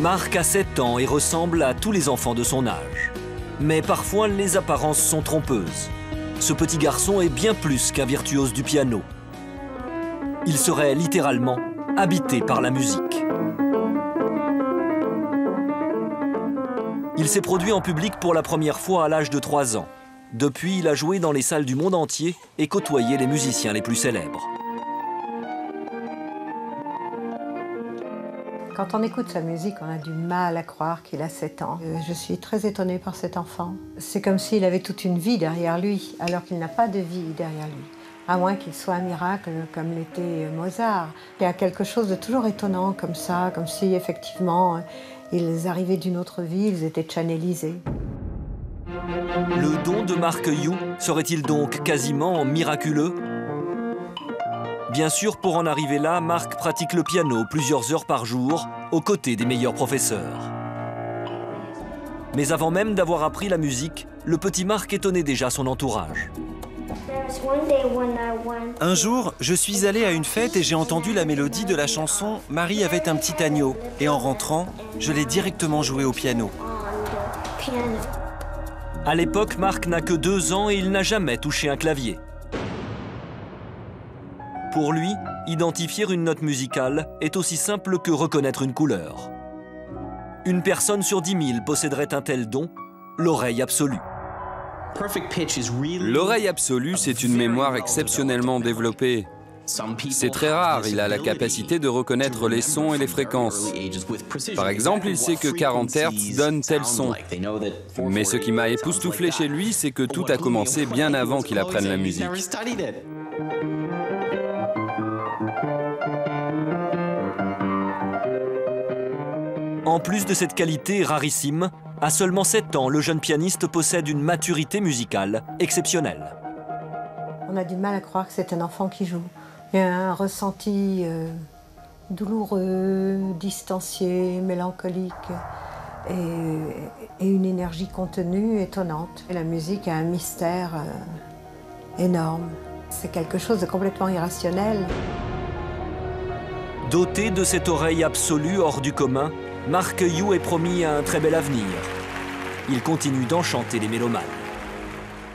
Marc a 7 ans et ressemble à tous les enfants de son âge. Mais parfois, les apparences sont trompeuses. Ce petit garçon est bien plus qu'un virtuose du piano. Il serait littéralement habité par la musique. Il s'est produit en public pour la première fois à l'âge de 3 ans. Depuis, il a joué dans les salles du monde entier et côtoyé les musiciens les plus célèbres. Quand on écoute sa musique, on a du mal à croire qu'il a 7 ans. Je suis très étonnée par cet enfant. C'est comme s'il avait toute une vie derrière lui, alors qu'il n'a pas de vie derrière lui. À moins qu'il soit un miracle comme l'était Mozart. Il y a quelque chose de toujours étonnant comme ça, comme si effectivement ils arrivaient d'une autre vie, ils étaient channelisés. Le don de Mark Yu serait-il donc quasiment miraculeux? Bien sûr, pour en arriver là, Marc pratique le piano plusieurs heures par jour, aux côtés des meilleurs professeurs. Mais avant même d'avoir appris la musique, le petit Marc étonnait déjà son entourage. Un jour, je suis allé à une fête et j'ai entendu la mélodie de la chanson « Marie avait un petit agneau ». Et en rentrant, je l'ai directement joué au piano. À l'époque, Marc n'a que 2 ans et il n'a jamais touché un clavier. Pour lui, identifier une note musicale est aussi simple que reconnaître une couleur. Une personne sur 10 000 posséderait un tel don, l'oreille absolue. L'oreille absolue, c'est une mémoire exceptionnellement développée. C'est très rare, il a la capacité de reconnaître les sons et les fréquences. Par exemple, il sait que 40 Hz donne tel son. Mais ce qui m'a époustouflé chez lui, c'est que tout a commencé bien avant qu'il apprenne la musique. En plus de cette qualité rarissime, à seulement 7 ans, le jeune pianiste possède une maturité musicale exceptionnelle. On a du mal à croire que c'est un enfant qui joue. Il y a un ressenti douloureux, distancié, mélancolique et une énergie contenue, étonnante. Et la musique a un mystère énorme. C'est quelque chose de complètement irrationnel. Doté de cette oreille absolue hors du commun, Mark Yu est promis un très bel avenir. Il continue d'enchanter les mélomanes.